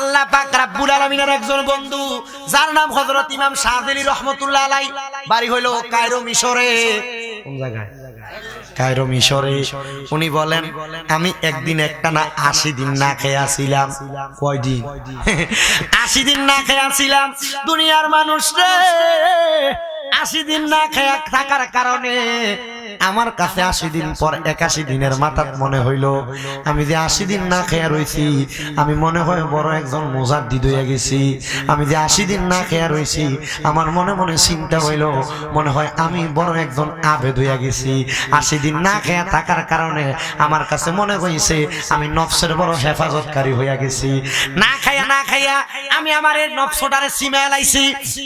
আল্লাহ পাক রব্বুল আলামিনের একজন বন্ধু যার নাম হযরত ইমাম শাযিলি রাহমাতুল্লাহ আলাইহি, বাড়ি হলো কায়রো মিশরে। কোন জায়গায়? কায়রো মিশরে। উনি বলেন আমি একদিন একটানা 80 দিন না খেয়ে আছিলাম। কয়দিন? 80 দিন না খেয়ে আছিলাম। দুনিয়ার মানুষ রে 80 দিন না খেয়ে থাকার কারণে আমার কাছে 80 দিন পর 81 দিনের মাথাত মনে হইল আমি যে 80 দিন না খেয়ে রইছি, আমি মনে হয় বড় একজন মুজাদ্দিদ হয়ে গেছি। আমি যে 80 দিন না খেয়ে রইছি, আমার মনে মনে চিন্তা হইল মনে হয় আমি বড় একজন আবেদ হয়ে গেছি। 80 দিন না খেয়ে থাকার কারণে আমার কাছে মনে হইছে আমি নফসের বড় হেফাজতকারী হয়ে গেছি। না খাইয়া আমি আমার এই নফসটারে সীমা লাইছি।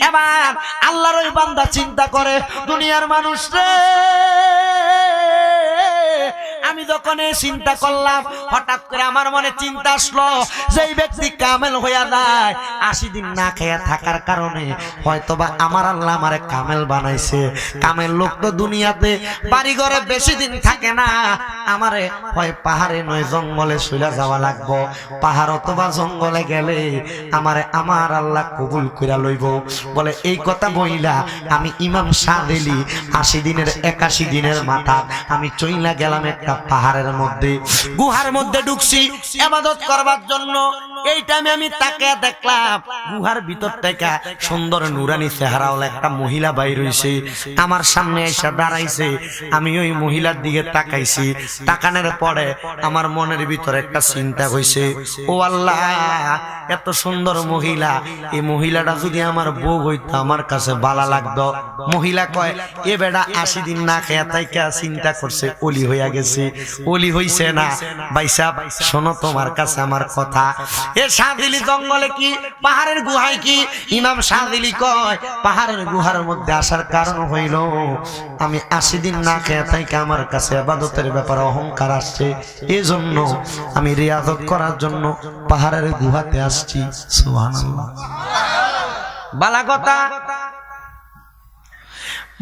এবার আল্লাহর ওই বান্দা চিন্তা করে দুনিয়ার মানুষ রে, আমি যখন চিন্তা করলাম হঠাৎ করে আমার মনে চিন্তা আসলো যে এই ব্যক্তি কামেল হইয়া যায় 80 দিন না খেয়ে থাকার কারণে হয়তোবা আমার আল্লাহ আমারে কামেল বানাইছে। কামেল লোক তো দুনিয়াতে বাড়ি ঘরে বেশি দিন থাকে না, আমারে হয় পাহাড়ে নয় জঙ্গলে চলে যাওয়া লাগবো। পাহাড় অথবা জঙ্গলে গেলে আমারে আমার আল্লাহ কবুল কইরা লইব। বলে এই কথা বইলা আমি ইমাম শাযিলি 80 দিনের 81 দিনের মাথা আমি চইলা গেলাম একটা পাহাড়ের মধ্যে, গুহার মধ্যে ঢুকছি ইবাদত করবার জন্য। এই টাইমে আমি তাকে দেখলাম গুহার ভিতর থেকে সুন্দর নুরানি চেহারাওয়ালা একটা মহিলা বাইর হইছে, আমার সামনে এসে দাঁড়াইছে। আমি ওই মহিলার দিকে তাকাইছি। তাকানোর পরে আমার মনের ভিতরে একটা চিন্তা হইছে, ও আল্লাহ এত সুন্দর মহিলা, এই মহিলাটা যদি আমার বউ হইতো আমার কাছে ভালো লাগতো। মহিলা কয় এ বেটা 80 দিন না খেয়ে তাইকা চিন্তা করছে ওলি হইয়া গেছে। ওলি হইছে না ভাই সাহেব, শোনো তোমার কাছে আমার কথা। এ শাযিলি জঙ্গলে কি পাহাড়ের গুহায় কি? ইমাম শাযিলি কয় পাহাড়ের গুহার মধ্যে আসার কারণ হইল আমি 80 দিন না খেয়ে তাইকা আমার কাছে ইবাদতের ব্যাপারে অহংকার আসছে, এজন্য আমি রিয়াজত করার জন্য পাহাড়ের গুহাতে আসছি। সুবহানাল্লাহ। বালা কথা,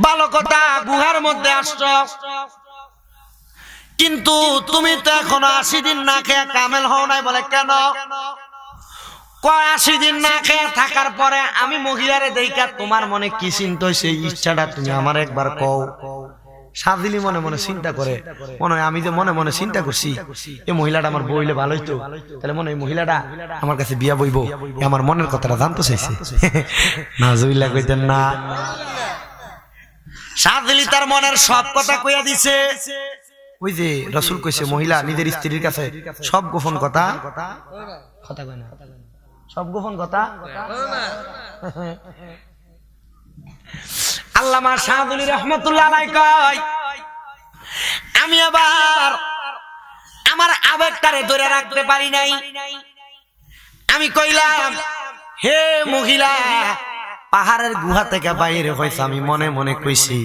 ভালো কথা, গুহার মধ্যে আসছো, কিন্তু তুমি তো এখনো 80 দিন না খেয়ে কামেল হও নাই। বলে কেন? কয় 80 দিন না খেয়ে থাকার পরে আমি মহিলারে দেইকা তোমার মনে কি চিন্তা হইছে ইচ্ছাটা তুমি আমার একবার কও। শাযিলি মনে মনে চিন্তা করে, মনে হয় আমি যে মনে মনে চিন্তা করছি এই মহিলাটা আমার বইলে ভালো হইতো, তাহলে মনে হয় মহিলাটা আমার কাছে বিয়া বইব, আমার মনের কথাটা জানতে চাইছে। নাউজুবিল্লাহ কইতেন না। শাযিলি তার মনের সব কথা কইয়া দিছে। ওই যে রাসূল কইছে মহিলা নিজের স্ত্রীর কাছে সব গোপন কথা কথা কয় না, সব গোপন কথা। আল্লামা শাযিলি রাহমাতুল্লাহ আলাইহি কয় আমি আবার আমার আবেগটারে ধরে রাখতে পারি নাই। আমি কইলাম হে মহিলা, পাহাড়ের গুহা থেকে বাইরে হইছে আমি মনে মনে কইছি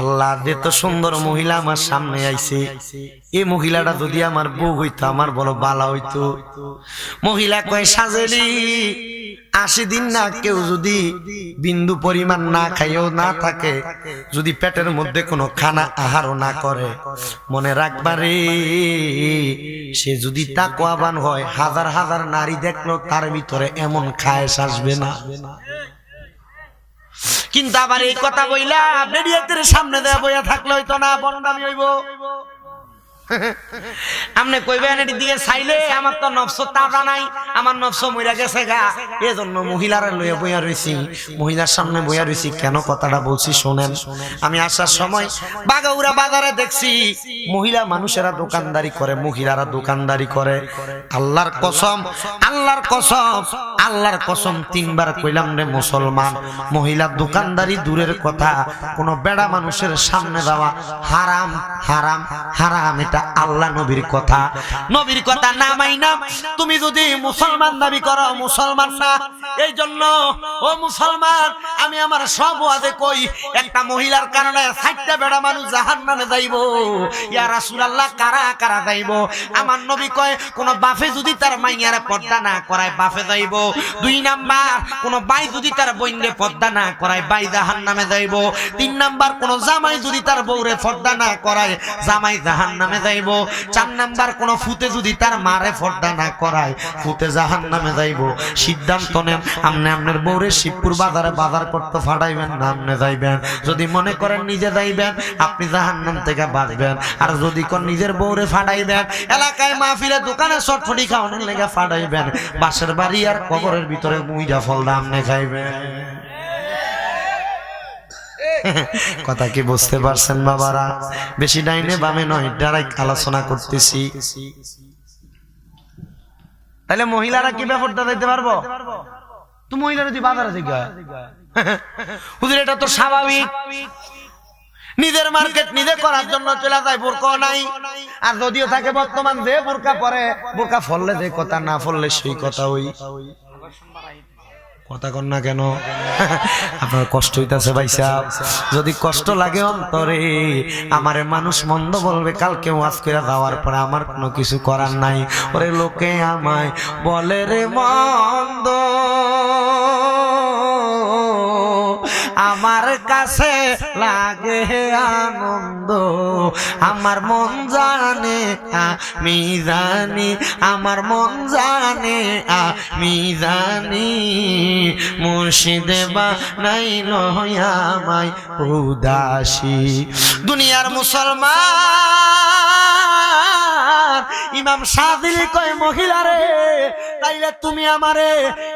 আল্লাহ এত সুন্দর মহিলা আমার সামনে আইছে, এই মহিলাটা যদি আমার বউ হইতো আমার বড় ভালো হইতো। মহিলা কয় শাযিলি 80 দিন না কেউ যদি বিন্দু পরিমাণ না খাইও না থাকে, যদি পেটের মধ্যে কোনো খানা আহারও না করে, মনে রাখবা রে সে যদি তাকওয়াবান হয় হাজার হাজার নারী দেখলো তার ভিতরে এমন খায়েশ আসবে না। কিন্তু আবার এই কথা বইলা বেরিয়াতের সামনে দেয়া বইয়া থাকলে হইতো না, বন্ডামি হইব। আমনে কইবেন এর দিকে চাইলে আমার তো নফস তাজা নাই, আমার নফস মইরা গেছে গা, এজন্য মহিলারে লইয়া বইয়া রইছি, মহিলার সামনে বইয়া রইছি। কেন কথাটা বলছি শুনেন। আমি আসার সময় বাগাউড়া বাজারে দেখছি মহিলা মানুষেরা দোকানদারি করে, মহিলারা দোকানদারি করে। আল্লাহর কসম, আল্লাহর কসম, আল্লাহর কসম 3 বার কইলাম রে মুসলমান, মহিলা দোকানদারি দূরের কথা, কোন বেড়া মানুষের সামনে যাওয়া হারাম, হারাম, হারাম। এটা আল্লাহ নবীর কথা, নবীর কথা না মাইনা তুমি যদি মুসলমান দাবি করো, মুসলমান না। এই জন্য ও মুসলমান, আমি আমার সব ওয়াজে কই একটা মহিলার কারণে 60টা বেড়া মানুষ জাহান্নামে যাইব। ইয়া রাসূলুল্লাহ কারা কারা যাইব? আমার নবী কয় কোন বাপে যদি তার মাইয়ারে পর্দা না করায় বাপে যাইব, 2 নাম্বার কোন ভাই যদি তার বোনরে পর্দা না করায় ভাই জাহান্নামে যাইব। 3 নাম্বার কোন জামাই যদি তার বউরে পর্দা না করায় জামাই জাহান্নামে যাইব। 4 নাম্বার কোন ফুতে যদি তার মারে পর্দা না করায় ফুতে জাহান্নামে যাইব। সিদ্ধান্ত নেন, আপনি আপনার বউরে শিবপুর বাজারে বাজার করতে ফাটাইবেন না আপনি যাইবেন। যদি মনে করেন নিজে যাইবেন আপনি জাহান্নাম থেকে বাঁচবেন, আর যদি কোন নিজের বউরে ফাটাইবেন এলাকায় মাহফিলে দোকানে চটফটি খাওয়ানোর লেগে ফাটাইবেন, বাসের বাড়ি আর কবরের ভিতরে মুইজা ফল আপনি খাইবেন। কথা কি বুঝতে পারছেন বাবারা? বেশি ডাইনে বামে নয়, ডাইরেক্ট আলোচনা করতেছি। তাহলে মহিলারা কি ব্যাপারটা দিতে পারবো? তো মহিলারা যদি বাজারে থেকে হুজুর এটা তো স্বাভাবিক, নিজের মার্কেট নিজে করার জন্য চলে যায়, বোরকা নাই। আর যদিও থাকে বর্তমান যে বোরকা পরে, বোরকা ফললে যে কথা, না ফললে সেই কথা। ওই কথা কন না কেন? আপনার কষ্ট হইতাছে ভাই সাহেব, যদি কষ্ট লাগে অন্তরে, আমারে মানুষ মন্দ বলবে, কালকে ওয়াজ করে যাওয়ার পরে আমার কোনো কিছু করার নাই। ওরে লোকে আমায় বলে রে মন্দ, আমার কাছে লাগে আনন্দ। আমার মন জানে আমি জানি, আমার মন জানে আমি জানি, মুর্শিদে বানাইল আমায় উদাসী। দুনিয়ার মুসলমান ইমাম শাযিলি কয় মহিলারে, তাইলে তুমি আমারে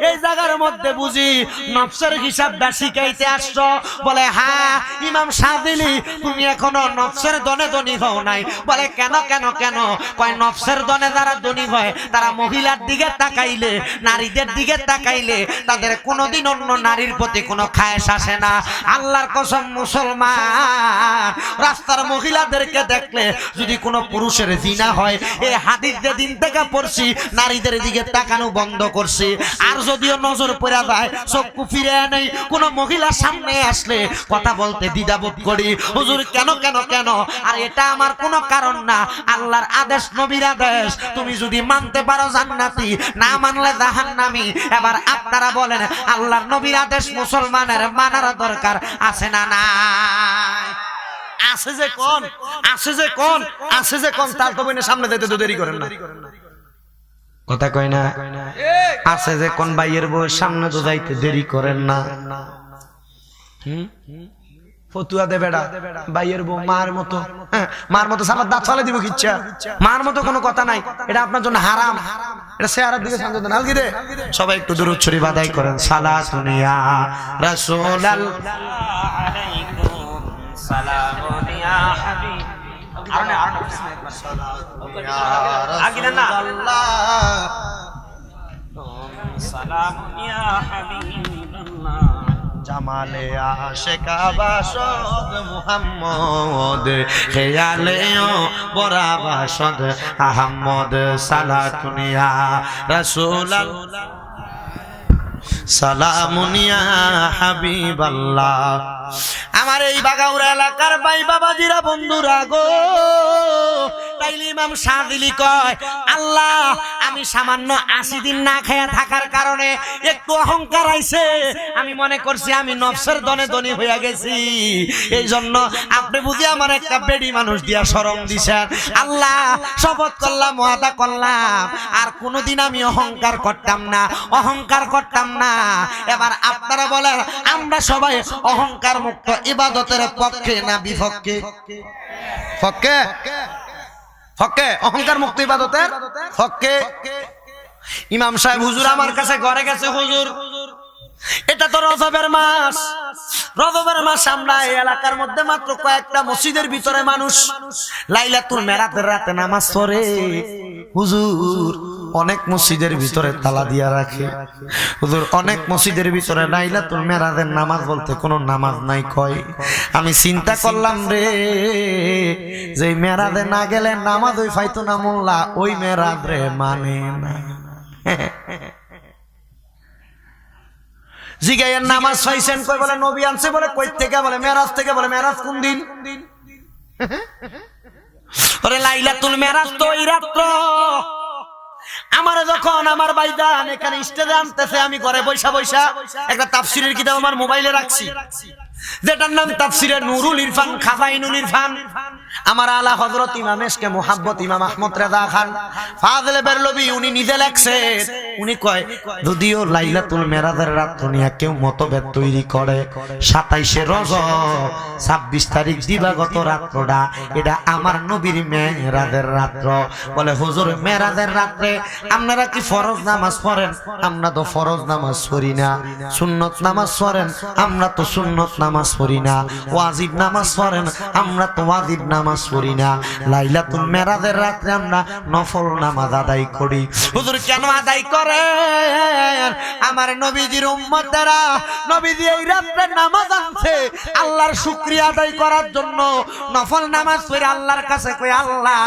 এই জায়গার মধ্যে বুঝি নফসের হিসাবটা শিখাইতে আসছো? বলে হ্যাঁ ইমাম শাযিলি, তুমি এখনো নফসের দনে ধনী হও নাই। বলে কেন কেন কেন? কয় নফসের দনে যারা ধনী হয় তারা মহিলার দিকে তাকাইলে, নারীদের দিকে তাকাইলে তাদের কোনোদিন অন্য নারীর প্রতি কোনো খায়েশ আসে না। আল্লাহর কসম মুসলমান, রাস্তার মহিলাদেরকে দেখলে যদি কোনো পুরুষের জিনা হয়, এই হাদিস যেদিন থেকে পড়ছি নারীদের দিকে তাকানো বন্ধ করছি। আর যদিও নজর পড়ে যায় চক্ষু ফিরে নেই, কোন মহিলার সামনে আসলে কথা বলতে দ্বিধাবোধ করি। হুজুর কেন কেন কেন? আর এটা আমার কোনো কারণ না, আল্লাহর আদেশ, নবীর আদেশ। তুমি যদি মানতে পারো জান্নাতি, না মানলে জাহান্নামী। এবার আপনারা বলেন আল্লাহর নবীর আদেশ মুসলমানের মানার দরকার আছে না নাই? আছে যে কোন, আছে যে কোন, আছে যে কোন, তার তো বইনের সামনে যেতে তো দেরি করেন না। কথা কয় না? আছে যে কোন ভাইয়ের বউয়ের সামনে তো যাইতে দেরি করেন না। ফতুয়া দে বেড়া, ভাইয়ের বউ মার মতো, মার মতো সালাদ দাঁত ফালে দিব কিচ্ছা, মার মতো কোনো কথা নাই। এটা আপনার জন্য হারাম, এটা চেহারার দিকে সংযত না। কি দে সবাই একটু দুরূদ শরীফ আদায় করেন। সালাতুন ইয়া রাসূলাল্লাহ সালামুন ইয়া হাবিব। আরনে আরনে আগে না সালামুন ইয়া হাবিবাল্লাহ জামালে আশিকা বাসদ মুহাম্মদ খেয়ালে বরা বাসদ আহমদ সালাতুন ইয়া রাসূলাল্লাহ সালামুন ইয়া হাবিবাল্লাহ। আমার এই বাগাউড়া এলাকার ভাই বাবাজিরা, বন্ধুরা গো, তাইলে ইমাম শাযিলি কয় আল্লাহ আমি সামান্য 80 দিন না খেয়ে থাকার কারণে একটু অহংকার আইছে, আমি মনে করছি আমি নফসের দনে ধনী হয়ে গেছি, এই জন্য আপনি বুঝি আমার একটা বেডি মানুষ দিয়া শরম দিছেন। আল্লাহ শপথ করলাম, ওয়াদা করলাম আর কোনোদিন আমি অহংকার করতাম না, অহংকার করতাম না। এবার আপনারা বলেন আমরা সবাই অহংকার মুক্ত ইবাদতের পক্ষে না বিপক্ষে? পক্ষে, পক্ষে, অহংকার মুক্ত ইবাদতের পক্ষে। ইমাম সাহেব হুজুর আমার কাছে ঘরে গেছে, হুজুর এটা তো রজবের মাস, রজবের মাস আমরা এই এলাকার মধ্যে মাত্র কয়েকটা মসজিদের ভিতরে মানুষ লাইলাতুল মেরাজের রাতে নামাজ পড়ে। হুজুর অনেক মসজিদের ভিতরে তালা দিয়া রাখে, হুজুর অনেক মসজিদের ভিতরে লাইলাতুল মেরাজের নামাজ বলতে কোনো নামাজ নাই কয়। আমি চিন্তা করলাম রে, যে মেরাজে না গেলে নামাজ ওই ফাইতো না মোল্লা, ওই মেরাজ রে মানে না। জিগাইয়ের নামাজ পাইছেন কই? বলে নবী আনছে। বলে কই থেকে? বলে মেরাজ থেকে। বলে মেরাজ কোন দিন? ওরে লাইলাতুল মেরাজ তো এই রাত্র। আমারে যখন আমার ভাইজান এখানে স্টেজে আনতেছে, আমি ঘরে বৈশা বৈশা একটা তাফসীরের কিতাব আমার মোবাইলে রাখছি, যেটার নাম তাফসীরে নুরুল ইরফান, খাজাইনুল ইরফান। আমার আলা হযরত ইমাম এশকে মুহাব্বত ইমাম আহমদ রেজা খান ফাজলে বেরলভী উনি নিজে লেখছেন। উনি কয়, যদিও লাইলাতুল মেরাজের রাত নিয়ে কেউ মতভেদ তৈরি করে, 27শে রজব 26 তারিখ দিবাগত রাত্রটা এটা আমার নবীর মেরাজের রাত্র। বলে হুজুর মেরাজের রাত্রে আপনারা কি ফরজ নামাজ পড়েন? আমরা তো ফরজ নামাজ পড়ি না। সুন্নত নামাজ পড়েন? আমরা তো সুন্নত নামাজ পড়ি না। ওয়াজিব নামাজ পড়েন? আমরা তো ওয়াজিব নামাজ পড়ি না। লাইলাতুল মেরাজের রাতে আমরা নফল নামাজ আদায় করি। হুজুর কেন আদায় করেন? আমার নবীজির উম্মতেরা নবীজি এই রাতে নামাজ আনছে আল্লাহর শুকরিয়া আদায় করার জন্য। নফল নামাজ পড়ে আল্লাহর কাছে কই, আল্লাহ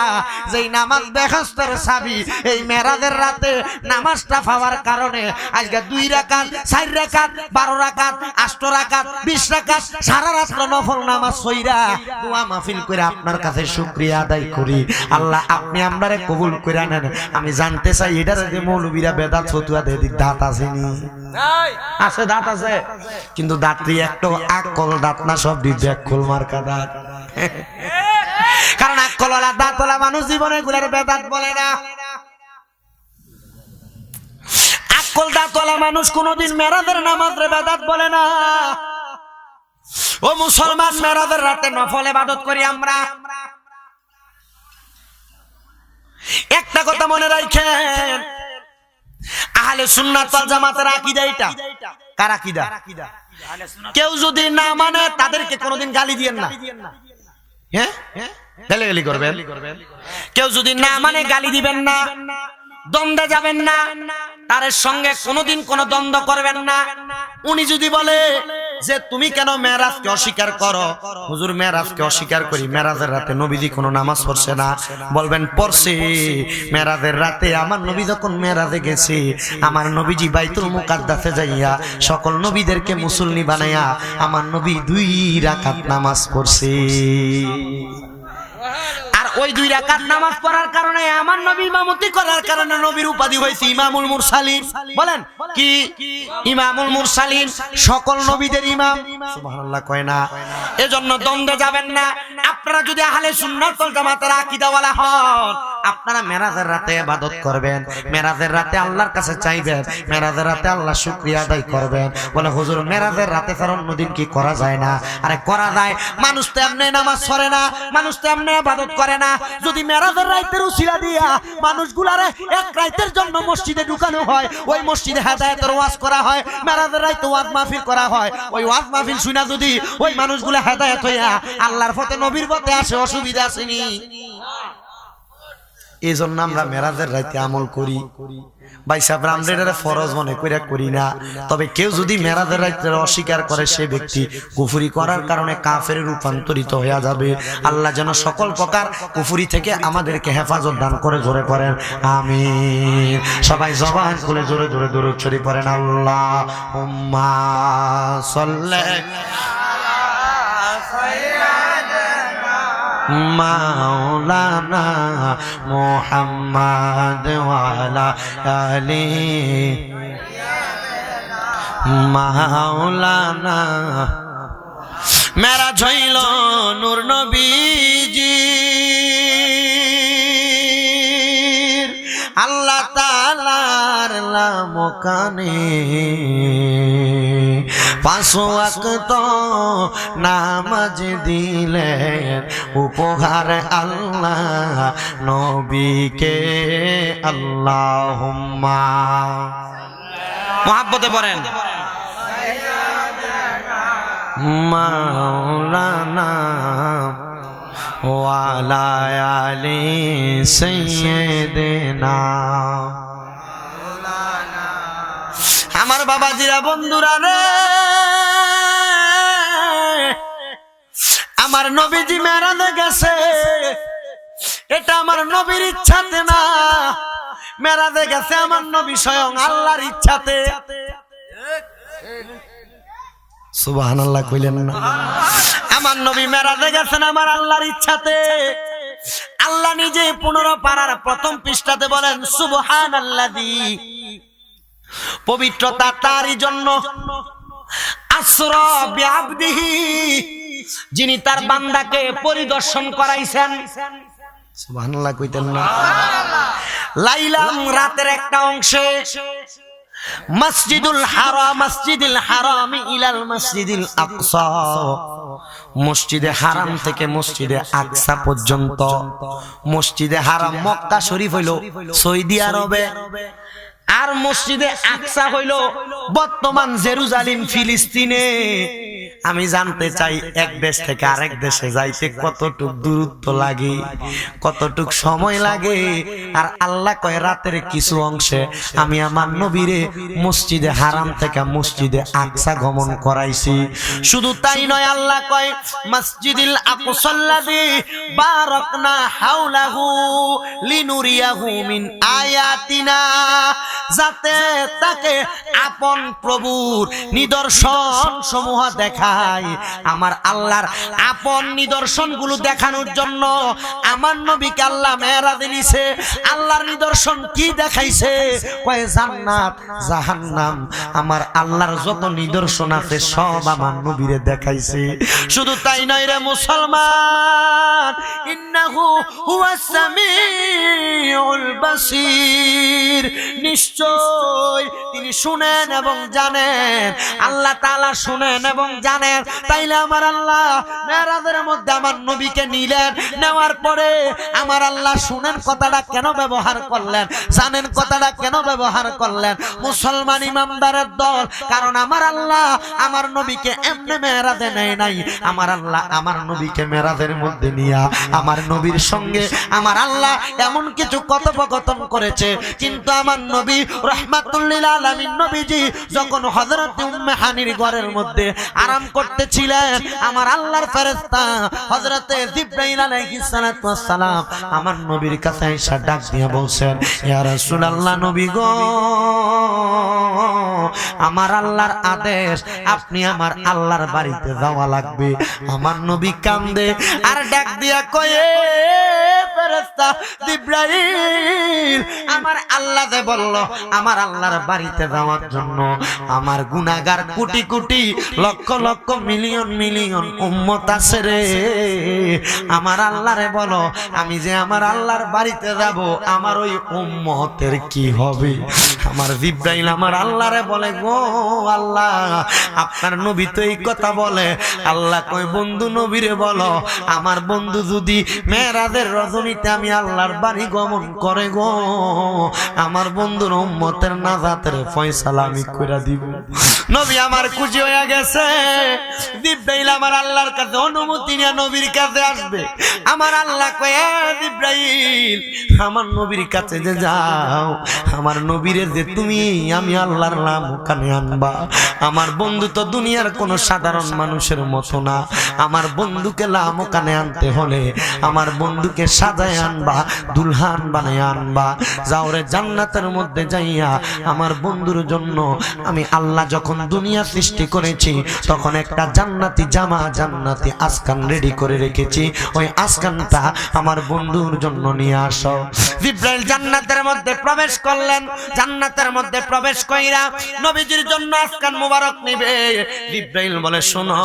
যেই নামাজ বেহেশতের চাবি, এই মেরাজের রাতে নামাজটা পাওয়ার কারণে আজকে 2 রাকাত 4 রাকাত 12 রাকাত 8 রাকাত 20 রাকাত সারা রাত নফল নামাজ পড়া দোয়া মাহফিল করে আপনার কাছে শুকরিয়া আদায় করি। আল্লাহ আপনি আমরারে কবুল করে নেন। আমি জানতে চাই এটার যে মৌলবীরা বেদাত ফতুয়া দেয়, দাঁত আসেনি? আছে, দাঁত আছে, কিন্তু দাঁতটি একটা আকল দাঁত না, সব দিক খোল মার্কা দাঁত। কারণ আকলওয়ালা দাঁতওয়ালা মানুষ জীবনে গুলার বেদাত বলে না। আকল দাঁতওয়ালা মানুষ কোনদিন মেরাজের নামাজের বেদাত বলে না। ও মুসলমান, মেরাজের রাতে নফল ইবাদত করি আমরা। একটা কথা মনে রাখেন, আহলে সুন্নাত ওয়াল জামাতের আকীদা এটা। কার আকীদা? কেউ যদি না মানে তাদেরকে কোনোদিন গালি দিয়েন না। হ্যাঁ, গালি করবেন। কেউ যদি না মানে গালি দিবেন না, দ্বন্দ্বে যাবেন না, তার সঙ্গে কোনোদিন কোনো দ্বন্দ্ব করবেন না। উনি যদি বলে যে তুমি কেন মেরাজকে অস্বীকার করো? হুজুর মেরাজকে অস্বীকার করি, মেরাজের রাতে নবীজি কোনো নামাজ পড়ছে না। বলবেন পড়ছে। মেরাজের রাতে আমার নবী যখন মেরাজে গেছে, আমার নবীজি বাইতুল মুকাদ্দাসে যাইয়া সকল নবীদেরকে মুসল্লি বানাইয়া আমার নবী 2 রাকাত নামাজ পড়ছে। আর ওই 2 রাকাত নামাজ পড়ার কারণে আমার নবী ইমামতি করার কারণে নবীর উপাধি হয়েছে ইমামুল মুরসালিন। বলেন কি? ইমামুল মুরসালিন, সকল নবীদের ইমাম। সুবহানাল্লাহ কয় না? এজন্য দ্বন্দ্বে যাবেন না। আপনারা যদি আহলে সুন্নাত ওয়াল জামাতের আকীদাওয়ালা হন, আপনারা মেরাজের রাতে ইবাদত করবেন, মেরাজের রাতে আল্লাহর কাছে চাইবেন, মেরাজের রাতে আল্লাহ শুকরিয়া আদায় করবেন। বলে হুজুর মেরাজের রাতে ছাড়া অন্যদিন কি করা যায় না? আরে করা যায়। মানুষ তো এমনি নামাজ পড়ে না, মানুষ তো এমনি ইবাদত করে না। যদি মেরাজের রাতের উসিলা দিয়া মানুষগুলারে এক রাতের জন্য মসজিদে ঢুকানো হয়, ওই মসজিদে হেদায়েতের ওয়াজ করা হয়, মেরাজের রাতে ওয়াজ মাহফিল করা হয়, ওই ওয়াজ মাহফিল শুনা যদি ওই মানুষগুলা হেদায়েত হইয়া আল্লাহর পথে নবীর পথে আসে, অসুবিধা আসেনি? এই জন্য আমরা মেরাজের রাতে আমল করি। ভাই সাহেব, আমরা এটা ফরজ মনে করে করি না। তবে কেউ যদি মেরাজের রাতে অস্বীকার করে, সে ব্যক্তি কুফরি করার কারণে কাফেরে রূপান্তরিত হয়ে যাবে। আল্লাহ যেন সকল প্রকার কুফরি থেকে আমাদেরকে হেফাজত দান করে। জোরে পড়েন আমিন। সবাই জবান খুলে জোরে জোরে দরুদ শরীফ পড়েন। আল্লাহুম্মা সাল্লি মাওলানা মুহাম্মদ ওয়ালা আলি মাওলানা। মেরাজ হইল নূর নবীজির আল্লাহ তাআলার লামকানে। 5 ওয়াক্ত নামাজ দিলেন উপহার আল্লাহ নবীকে। আল্লাহুম্মা মুহাব্বতে পড়েন মাওলানা ওয়ালা আলি সাইয়্যিদিনা। আমার বাবাজিরা, বন্ধুরা রে, আমার নবীজি মেরাজে গেছে, এটা আমার নবীর ইচ্ছাতে না। মেরাজে গেছে আমার নবী স্বয়ং আল্লাহর ইচ্ছাতে। সুবহানাল্লাহ কইলেন না? আমার নবী মেরাজে গেছেন আমার আল্লাহর ইচ্ছাতে। আল্লাহ নিজে 15 পারার প্রথম পৃষ্ঠাতে বলেন সুবহানাল্লাযী, পবিত্রতা তারই জন্য, আসরা বিআবদিহি, যিনি তার বান্দাকে পরিদর্শন করাইছেন। সুবহানাল্লাহ কইতেন না? লাইলাম, রাতের একটা অংশে, মসজিদুল হারাম ইলাল মসজিদিল আকসা, মসজিদে হারাম থেকে মসজিদে আকসা পর্যন্ত। মসজিদে হারাম মক্কা শরীফ হইল সৌদি আরবে, আর মসজিদে আকসা হইল বর্তমান জেরুজালেম ফিলিস্তিনে। আমি জানতে চাই এক দেশ থেকে আরেক দেশে যাইতে কতটুক দূরত্ব লাগে, কতটুক সময় লাগে। আর আল্লাহ কয় রাতের কিছু অংশে আমি আমার নবীরে মসজিদে হারাম থেকে মসজিদে আকসা গমন করাইছি। শুধু তাই নয়, আল্লাহ কয় মসজিদিল আকসাল্লাযী বারাকনা হাওলাহু লিনুরিয়াহু মিন আয়াতিনা, যাতে তাকে আপন প্রভুর নিদর্শন সমূহ দেখায়। আমার আল্লাহর আপন নিদর্শনগুলো দেখানোর জন্য আমার নবীকে আল্লাহ মেরাজে নিছে। আল্লাহর নিদর্শন কি দেখাইছে? কয় জান্নাত জাহান্নাম, আমার আল্লাহর যত নিদর্শন আছে সব আমার নবীরে দেখাইছে। শুধু তাই নয় রে মুসলমান, ইন্নাহু হুয়াস সামিউল বাসীর, নিশ্চয় তিনি শুনেন এবং জানেন। আল্লাহ তাআলা শুনেন এবং জানেন। তাইলে আমার আল্লাহ মেরাজের মধ্যে আমার নবীকে নিলেন, নেওয়ার পরে আমার আল্লাহ শুনেন কথাটা কেন ব্যবহার করলেন, জানেন কথাটা কেন ব্যবহার করলেন? মুসলমান ইমানদারের দল, কারণ আমার আল্লাহ আমার নবীকে এমনি মেরাজে নেয় নাই। আমার আল্লাহ আমার নবীকে মেরাজের মধ্যে নিয়া আমার নবীর সঙ্গে আমার আল্লাহ এমন কিছু কথোপকথন করেছে। কিন্তু আমার নবী রাহমাতুল লিল আলামিন নবীজি যখন হযরত উম্মে হানির ঘরের মধ্যে আরাম করতেছিলেন, আমার আল্লাহর ফেরেশতা হযরতে জিবরাইল আলাইহিস সালাতু ওয়াস সালাম আমার নবীর কাছে এসে ডাক দিয়ে বলছেন, ইয়া রাসূলুল্লাহ, নবী গো, আমার আল্লাহর আদেশ, আপনি আমার আল্লাহর বাড়িতে যাওয়া লাগবে। আমার নবী কান্দে আর ডাক দিয়া কয়ে, ফেরেশতা জিবরাইল, আমার আল্লাহ যে বলল আমার আল্লাহর বাড়িতে যাওয়ার জন্য, আমার গুনাহগার কোটি কোটি লক্ষ লক্ষ মিলিয়ন মিলিয়ন উম্মত আছে রে। আমার আল্লাহরে বলো আমি যে আমার আল্লাহর বাড়িতে যাব, আমার ওই উম্মতের কি হবে? আমার জিবরাইল আমার আল্লাহরে বলে, গো আল্লাহ, আপনার নবী তো এই কথা বলে। আল্লাহ কই, বন্ধু নবীরে বলো আমার বন্ধু যদি মেরাজের রজনীতে আমি আল্লাহর বাড়ি গমন করে গো, আমার বন্ধুর উম্মতের নাজাতের ফয়সালা আমি কইরা দিব। নবী আমার খুশি হয়ে গেছে। জিবরাইল আমার আল্লাহর কাছে অনুমতি নিয়ে নবীর কাছে আসবে। আমার আল্লাহ কয়, জিবরাইল, আমার নবীর কাছে যে যাও, আমার নবীরে যে তুমি আমি আল্লাহর নাম ওখানে আনবা। আমার বন্ধু তো দুনিয়ার কোনো সাধারণ মানুষের মতো না। আমার বন্ধুকে নাম ওখানে আনতে হলে আমার বন্ধুকে সাজায় আনবা, দুলহান বানায় আনবা। যাও রে জান্নাতের মধ্যে যাইয়া আমার বন্ধুর জন্য আমি আল্লাহ যখন দুনিয়া সৃষ্টি করেছি তখন একটা জান্নাতি জামা, জান্নাতি আসকান রেডি করে রেখেছি, ওই আসকানটা আমার বন্ধুর জন্য নিয়ে আসো। জিবরাইল জান্নাতের মধ্যে প্রবেশ করলেন। জান্নাতের মধ্যে প্রবেশ কইরা নবীজির জন্য আসকান মুবারক নিবে। জিবরাইল বলে, শোনো,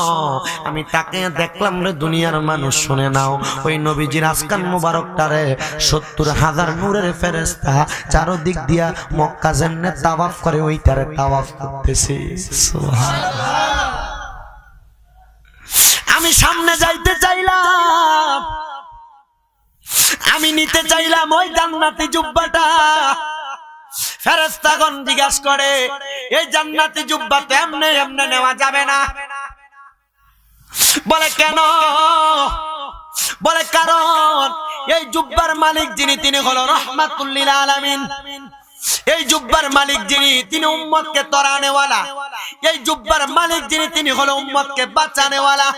আমি তাকে দেখলাম রে দুনিয়ার মানুষ, শুনে নাও, ওই নবীজির আসকান মুবারকটারে 70,000 নূরের ফেরেশতা চারদিক দিয়া মক্কা যেমনে তাওয়াফ করে ওইটারে তাওয়াফ করতেছে। সুবহানাল্লাহ। আমি সামনে যাইতে চাইলাম, আমি নিতে চাইলাম ওই জান্নাতি জুব্বাটা। ফেরেশতাগণ জিজ্ঞাসা করে, এই জান্নাতি জুব্বা তো এমনে এমনে নেওয়া যাবে না। বলে কেন? বলে কারণ এই জুব্বার মালিক যিনি তিনি হলো রাহমাতুল লিল আলামিন। এই জুব্বার মালিক যিনি তিনি উম্মতকে তরানেওয়ালা। এই জুব্বার মালিক যিনি তিনি হলো উম্মতকে বাঁচানেওয়ালা।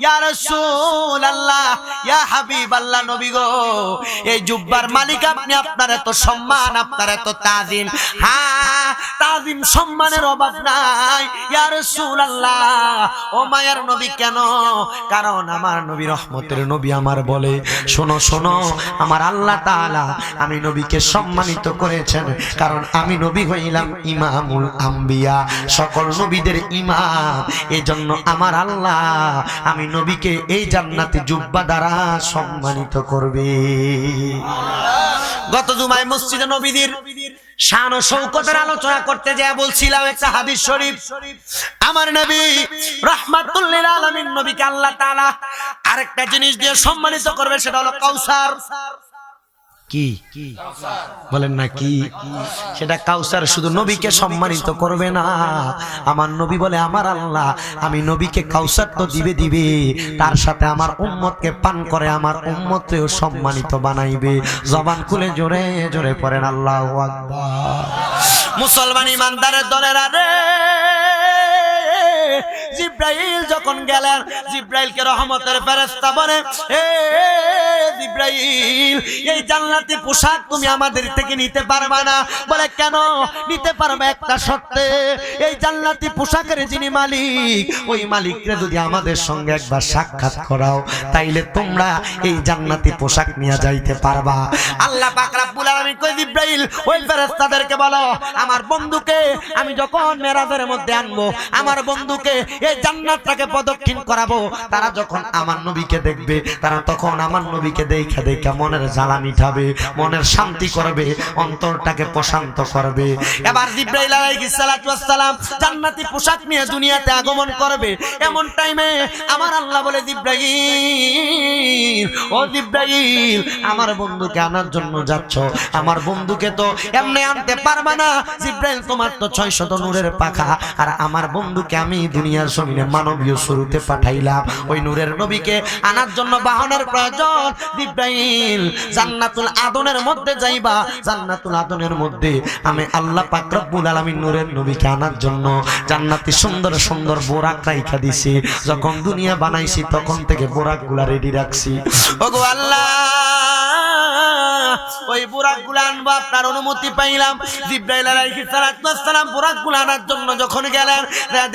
ইয়া রাসূলুল্লাহ, ইয়া হাবিবাল্লাহ, নবী গো, এই জুব্বার মালিক আপনি, আপনার এত সম্মান, আপনার এত তাজিম, হ্যাঁ তাজিম সম্মানের অভাব নাই ইয়া রাসূলুল্লাহ। ও মায়ার নবী, কেন? কারণ আমার নবী রহমতের নবী আমার বলে, শোনো শোনো, আমার আল্লাহ তাআলা আমি নবীকে সম্মানিত করেছেন, কারণ আমি নবী হইলাম ইমামুল আম্বিয়া, সকল নবীদের ইমাম। এজন্য আমার আল্লাহ আমি নবীকে এই জান্নাতি জুব্বা দ্বারা সম্মানিত করবে। গত জুমায় মসজিদে নবীদের শান ও শৌকতের আলোচনা করতে যায় বলছিলাম একটা হাদিস শরীফ, আমার নবী রাহমাতুল লিল আলামিন নবীকে আল্লাহ তাআলা আরেকটা জিনিস দিয়ে সম্মানিত করবে, সেটা হলো কাউসার। কি বলেন না কি? সেটা কাউসার। শুধু নবীকে সম্মানিত করবে না, আমার নবী বলে আমার আল্লাহ আমি নবীকে কাউসার তো দিবে দিবে, তার সাথে আমার উম্মতকে পান করে আমার উম্মতকেও সম্মানিত বানাইবে। জবান খুলে জোরে জোরে পড়েন আল্লাহু আকবার। মুসলমান ইমানদারের দলেরা রে, জিব্রাইল যখন গেলেন, জিব্রাইলকে রহমতের ফেরেশতা বলে, এ জিব্রাইল, এই জান্নাতি পোশাক তুমি আমাদের থেকে নিতে পারবে না। বলে কেন? নিতে পারবে একটা শর্তে, এই জান্নাতি পোশাকের যিনি মালিক, ওই মালিককে যদি আমাদের সঙ্গে একবার সাক্ষাৎ করাও, তাইলে তোমরা এই জান্নাতি পোশাক নিয়ে যাইতে পারবা। আল্লাহ পাক রব্বুল আলামিন কই, জিব্রাইল ওই ফেরেশতাদেরকে বলো, আমার বন্ধুকে আমি যখন মেরাজের মধ্যে আনবো, আমার বন্ধুকে এই জান্নাতটাকে প্রদক্ষিণ করাবো, তারা যখন আমার নবীকে দেখবে, তারা তখন আমার নবীকে দেখা দেখা মনের জ্বালা মিটাবে, মনের শান্তি করবে, অন্তরটাকে প্রশান্ত করবে। এবার জিব্রাইল আলাইহিস সালাতু ওয়াস সালাম জান্নাতি পোশাক নিয়ে দুনিয়াতে আগমন করবে। এমন টাইমে আমার আল্লাহ বলে, জিব্রাইল, ও জিব্রাইল, আমার বন্ধুকে আনার জন্য যাচ্ছ, আমার বন্ধুকে তো এমনি আনতে পারবে না। জিব্রাইল, তোমার তো 600 নূরের পাখা, আর আমার বন্ধুকে আমি দুনিয়ার জমিনে মানবীয় শুরুতে পাঠাইলাম, ওই নূরের নবীকে আনার জন্য বাহনের প্রয়োজন। জিব্রাইল, জান্নাতুল আদনের মধ্যে যাইবা, জান্নাতুল আদনের মধ্যে আমি আল্লাহ পাক রব্বুল আলামিন নূরের নবীকে আনার জন্য জান্নাতি সুন্দর সুন্দর বোরাক রাইখা দিছি। যখন দুনিয়া বানাইছি তখন থেকে বোরাকগুলা রেডি রাখছি। ওগো আল্লাহ, ওই বুরাকগুলো আনবো, আপনার অনুমতি পাইলাম। জিব্রাইল আলাইহিস সালাতু ওয়াস সালাম বুরাকগুলো আনার জন্য যখন গেলেন,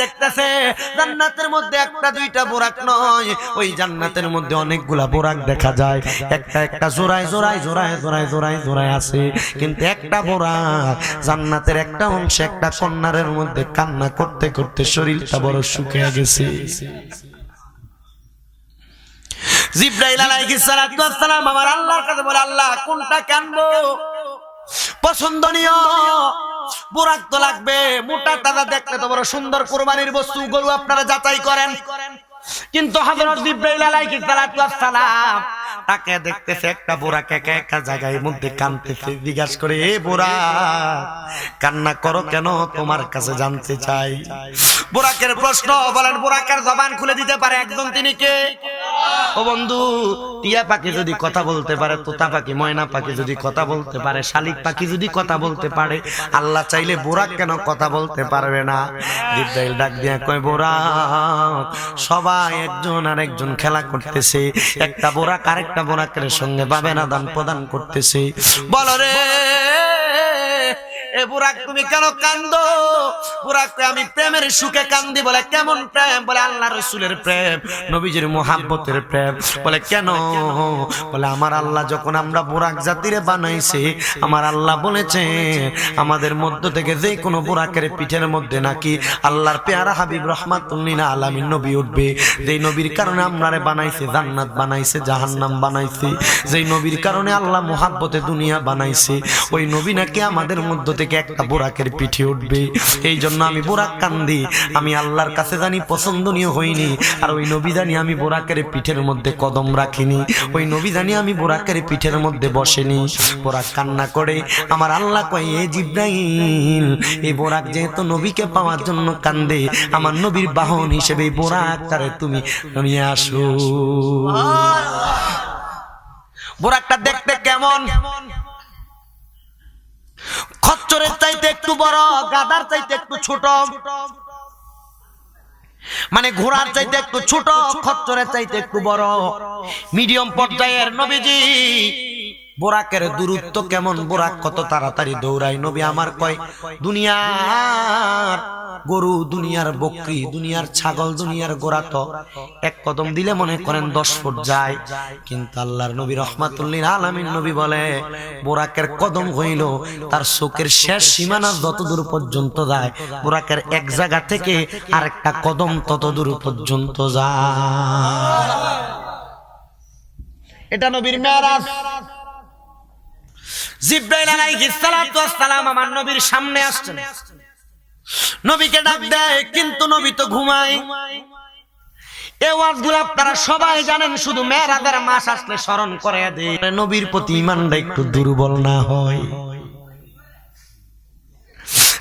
দেখতেছে জান্নাতের মধ্যে একটা দুইটা বুরাক নয়, ওই জান্নাতের মধ্যে অনেকগুলা বুরাক দেখা যায়। একটা একটা জোড়ায় জোড়ায় জোড়ায় জোড়ায় জোড়ায় জোড়ায় আছে, কিন্তু একটা বুরাক জান্নাতের একটা অংশে একটা কন্যারের মধ্যে কান্না করতে করতে শরীরটা বড় শুকিয়ে গেছে। জিব্রাইল আলাইহিস সালাতু ওয়াস সালাম আমার আল্লাহর কাছে বলে, আল্লাহ কোনটা কানবো? পছন্দনীয় বুরাক তো লাগবে, মোটা তাজা দেখলে তো বড় সুন্দর কুরবানির বস্তু, গরু আপনারা যাচাই করেন। কিন্তু হযরত জিব্রাইল আলাইহিস সালাতু ওয়াস সালাম তাকে দেখতেছে একটা বুরাক একা একা জায়গায় মধ্যে কাঁদতেছে। জিজ্ঞাসা করে, এ বুরাক, কান্না করো কেন? তোমার কাছে জানতে চাই। বুরাকের প্রশ্ন, বলেন বুরাকের জবান খুলে দিতে পারে একজন, তিনি কে? ও বন্ধু, টিয়া পাখি যদি কথা বলতে পারে, তোতা পাখি ময়না পাখি যদি কথা বলতে পারে, শালিক পাখি যদি কথা বলতে পারে, আল্লাহ চাইলে বুরাক কেন কথা বলতে পারবে না? জিব্রাইল ডাক দিয়া কয়, বুরাক, সবাই একজন আর একজন খেলা করতেছে, একটা বুরাক আরেকটা বুরাকের সঙ্গে ভাবেন আদান প্রদান করতেছে। বলো রে এ বুরাক, তুমি কেন কান্দো? বুরাক, আমি প্রেমের সুখে কান্দি। বলে কেমন প্রেম? বলে আল্লাহ রাসূলের প্রেম, নবীজির মুহাব্বতের প্রেম। বলে কেন? বলে আমার আল্লাহ যখন আমরা বুরাক জাতিরে বানাইছে, আমার আল্লাহ বলেছে আমাদের মধ্য থেকে যে কোনো বুরাকের পিঠের মধ্যে নাকি আল্লাহর পেয়ারা হাবিব রাহমাতুল লিল আলামিন নবী উঠবে। যেই নবীর কারণে আমরারে বানাইছে জান্নাত বানাইছে, জাহান্নাম বানাইছে, যেই নবীর কারণে আল্লাহ মুহাব্বতে দুনিয়া বানাইছে, ওই নবী নাকি আমাদের মধ্য থেকে একটা বুরাকের পিঠে উঠবে। এই জন্য আমি বুরাক কান্দি। আমি আল্লাহর কাছে জানি পছন্দনীয় হইনি, আর ওই নবী জানি আমি বুরাকের পিঠের মধ্যে কদম রাখিনি, ওই নবী জানি আমি বুরাকের পিঠের মধ্যে বসেনি। বুরাক কান্না করে। আমার আল্লাহ কয়, এ জিব্রাইল, এই বুরাক যেহেতু নবীকে পাওয়ার জন্য কান্দে, আমার নবীর বাহন হিসেবে এই বুরাকটারে তুমি নিয়ে আসো। বুরাকটা দেখতে কেমন? খচ্চরের চাইতে একটু বড়, গাধার চাইতে একটু ছোট। মানে ঘোড়ার চাইতে একটু ছোট, খচ্চরের চাইতে একটু বড়, মিডিয়াম পর্যায়ের নবীজি। বোরাকের দূরত্ব কেমন, বোরাক কত তাড়াতাড়ি দৌড়ায়। নবী আমার কয় দুনিয়ার গরু, দুনিয়ার বকরি, দুনিয়ার ছাগল, দুনিয়ার গোড়া তো এক কদম দিলে মনে করেন 10 ফুট যায়, কিন্তু আল্লাহর নবী রহমাতুল্লিল আলামিন নবী বলে বোরাকের কদম হইল তার চোখের শেষ সীমানা যত দূর পর্যন্ত যায়, বোরাকের এক জায়গা থেকে আরেকটা কদম তত দূর পর্যন্ত যায়। এটা নবীর মেরাজ। জিবরাইল আলাইহিস সালাতু ওয়াস সালাম আমার নবীর সামনে আসছেন, নবীকে ডাক দেয়, কিন্তু নবী তো ঘুমায়। এই ওয়াজগুলো আপনারা সবাই জানেন, শুধু মেরাজের মাস আসলে স্মরণ করে দেয়, নবীর প্রতি ঈমানটা একটু দুর্বল না হয়।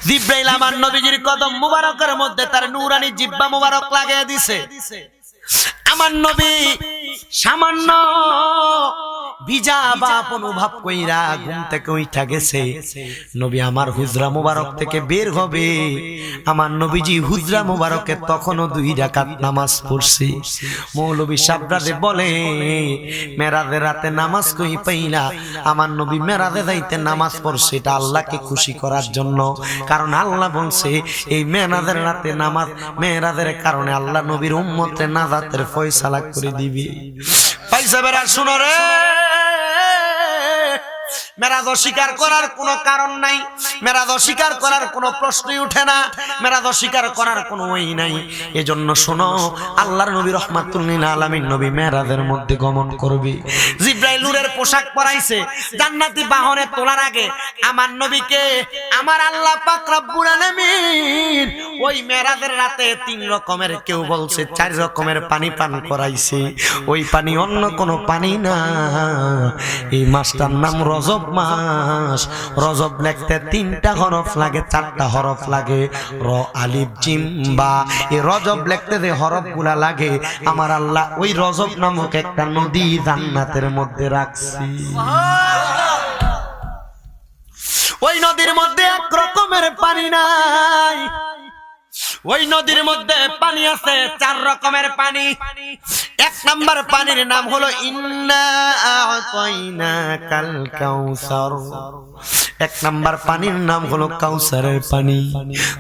জিবরাইল আমার নবীজির কদম মুবারকের মধ্যে তার নূরানি জিহ্বা মুবারক লাগিয়ে দিছে। আমার নবী সামান্য ভিজা বাপ অনুভব কইরা ঘুম থেকে উঠা গেছে। নবী আমার হুজরা মুবারক থেকে বের হবে, আমার নবীজি হুজরা মুবারকে তখনও 2 রাকাত নামাজ পড়ছে। মৌলভী সাবরাদে বলে মেরাজের রাতে নামাজ কই পাইলা, আমার নবী মেরাজে যাইতে নামাজ পড়ছে এটা আল্লাহকে খুশি করার জন্য, কারণ আল্লাহ বলছে এই মেরাজের রাতে নামাজ, মেরাজের কারণে আল্লাহ নবীর উম্মতের নাজাতের ফয়সালা করে দিবে। পয়সা বেরা শুনো রে, মেরাজ অস্বীকার করার কোনো কারণ নাই, মেরাজ অস্বীকার করার কোনো প্রশ্নই উঠে না, মেরাজ অস্বীকার করার কোনো ওই নাই। এজন্য শোনো, আল্লাহর নবী রহমাতুল্লিল আলামিন নবী মেরাজের মধ্যে গমন করবে। জিবরাইল নূরের পোশাক পরাইছে, জান্নাতি বাহনে তোলার আগে আমার নবীকে আমার আল্লাহ পাক রব্বুল আলামিন ওই মেরাজের রাতে 3 রকমের, কেউ বলছে 4 রকমের পানি পান করাইছে। ওই পানি অন্য কোনো পানি না, এই মাসটার নাম রজব মাস। রজব লিখতে 3টা হরফ লাগে, 4টা হরফ লাগে, র আলিফ জিম বা। এই রজব লিখতে যে হরফগুলা লাগে, আমার আল্লাহ ওই রজব নামক একটা নদী জান্নাতের মধ্যে রাখছে। ওই নদীর মধ্যে 1 রকমের পানি নাই, ওই নদীর মধ্যে পানি আছে 4 রকমের পানি। 1 নাম্বার পানির নাম হলো ইন্না আ'তাইনাকাল কাউসার। 1 নাম্বার পানির নাম হলো কাউসারের পানি।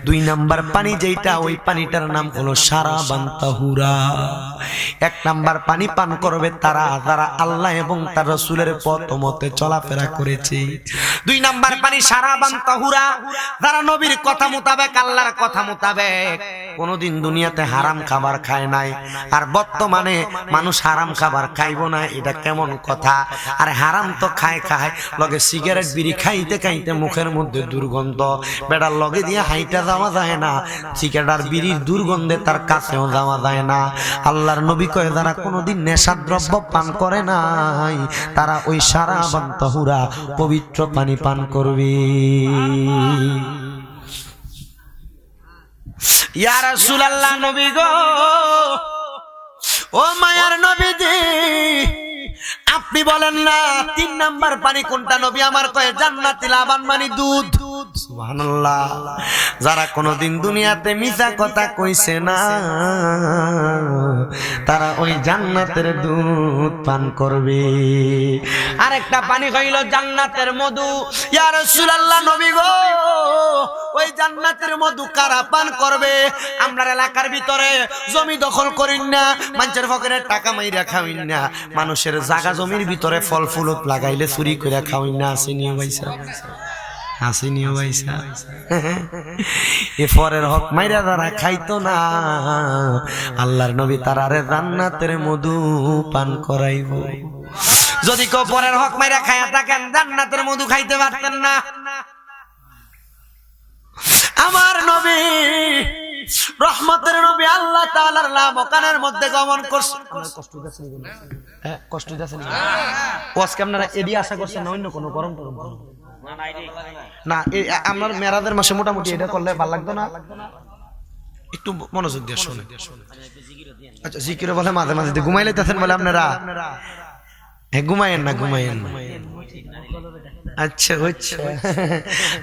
2 নাম্বার পানি যেটা, ওই পানিটার নাম হলো শারাবান তাহুরা। 1 নাম্বার পানি পান করবে তারা যারা আল্লাহ এবং তার রাসূলের পথ মতে চলাফেরা করেছে। 2 নাম্বার পানি শারাবান তাহুরা, যারা নবীর কথা মোতাবেক, আল্লাহর কথা মোতাবেক কোনদিন দুনিয়াতে হারাম খাবার খায় নাই। আর বর্তমানে মানুষ হারাম খাবার খাইব না, এটা কেমন কথা? আর হারাম তো খায় লগে সিগারেট বিড়ি খাইতে খাইতে মুখের মধ্যে দুর্গন্ধ, বেটার লগে দিয়ে হাইটা যাওয়া যায় না, সিগারেট আর বিড়ির দুর্গন্ধে তার কাছেও যাওয়া যায় না। আল্লাহর নবী কয় যারা কোনোদিন নেশার দ্রব্য পান করে নাই, তারা ওই শারাবান তাহুরা পবিত্র পানি পান করবে। ইয়া রাসূলুল্লাহ, নবী গো, ও মায়ার নবীজি, আপনি বলেন না 3 নাম্বার পানি কোনটা? নবী আমার কয় জান্নাতি লাবান মানে দুধ। সুবহানাল্লাহ। যারা কোনোদিন দুনিয়াতে মিছা কথা কইছে না, তারা ওই জান্নাতের দুধ পান করবে। আরেকটা পানি হইল জান্নাতের মধু। ইয়া রাসূলুল্লাহ, নবী গো, ওই জান্নাতের মধু কারা পান করবে? আমরা এলাকার ভিতরে জমি দখল করিন না, মানুষের পকেটে টাকা মাইরা খাওইন না, মানুষের জায়গা জমির ভিতরে ফল ফুলত লাগাইলে চুরি করে খাওইন না। আসেনিও ভাইসা, আসেনিও ভাইসা। এ পরের হক মাইরা যারা খাইতো না, আল্লাহর নবী তারারে জান্নাতের মধু পান করাইব। যদি কেউ পরের হক মাইরা খায়া থাকেন, জান্নাতের মধু খাইতে পারতেন না। আমার নবী রহমতের নবী আল্লাহ তাআলার লামকানের মধ্যে গমন করছে। কষ্ট দিতেছেন, হ্যাঁ কষ্ট দিতেছেন আজকে আপনারা এডি আশা করছেন না অন্য কোনো গরম টরম না? আপনার মেরাজের মাসে মোটামুটি এটা করলে ভালো লাগতো না? একটু মনোযোগ দিয়ে শুনে। আচ্ছা জিকির বলে মাঝে মাঝে ঘুমাই লাইতেছেন বলে আপনারা? ঘুমায়েন না ঘুমায়েন না। আচ্ছা হচ্ছে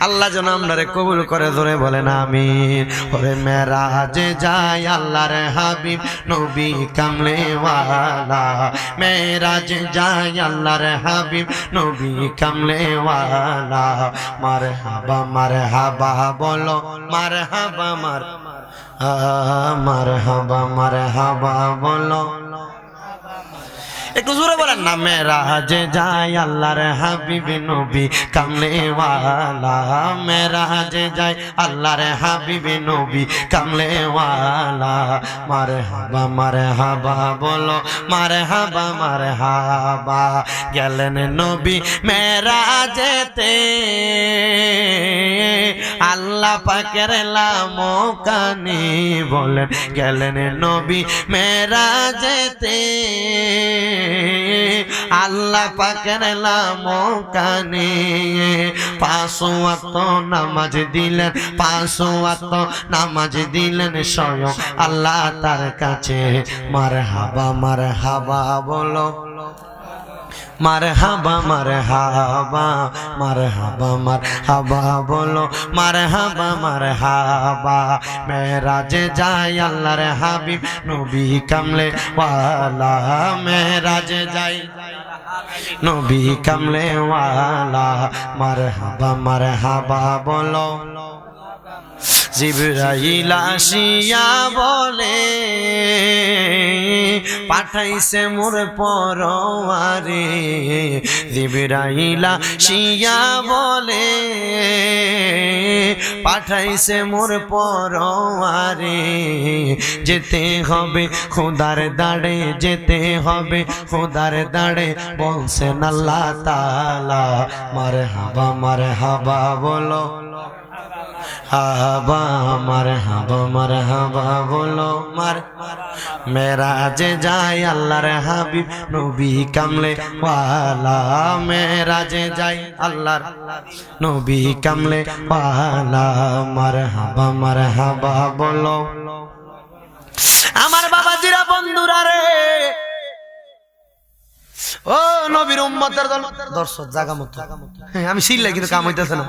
আল্লাহ যেন আমরা কবুল করে ধরে বলেন আমিন। ওরে মেরাজে যায় আল্লাহর হাবিব নবী কামলে ওয়ালা, মেরাজে যায় আল্লাহর হাবিব নবী কামলে ওয়ালা। মারহাবা মারহাবা বলো মারহাবা মারহাবা মারহাবা বলো, একটু জোরে বলেন না। মেরাজে যায় আল্লাহর হাবিব নবী কামলে ওয়ালা, মেরাজে যায় আল্লাহর হাবিব নবী কামলে ওয়ালা। মারহাবা মারহাবা বলো মারহাবা মারহাবা। গেলেন নবী মেরাজেতে আল্লাহ পাকের লামকানি বলেন, গেলেন নবী মেরাজেতে আল্লাহ পাকের লামকানি। 5 ওয়াক্ত নামাজ দিলেন, 5 ওয়াক্ত নামাজ দিলেন স্বয়ং আল্লাহ তার কাছে। মারহাবা মারহাবা বলো মারহাবা মারহাবা মারহাবা মারহাবা বলো মারহাবা মারহাবা। মেরাজে যায় আল্লাহর হাবিব নবী কামলে ওয়ালা, মেরাজে যায় নবী কামলে ওয়ালা। মারহাবা মারহাবা বলো। জিবরাইল আসিয়া বলে পাঠাইছে মোর পরওয়ারে, জিবরাইল আসিয়া বলে পাঠাইছে মোর পরওয়ারে। যেতে হবে খোদার দাঁড়ে, যেতে হবে খোদার দাঁড়ে বলছেন আল্লাহ তাআলা। মারহাবা মারহাবা বলো হাবা মারহাবা মারহাবা বলো মার। মেরাজে যায় আল্লাহর হাবিব নবী কামলে ওয়ালা, মেরাজে যায় আল্লাহর নবী কামলে ওয়ালা। মারহাবা মারহাবা বলো। আমার বাবাজিরা বন্ধুরা রে, ও নবীর উম্মতের দল, দর্শক জাগা মত আমি শিল্লাই কিন্তু কাম হইতেছে না।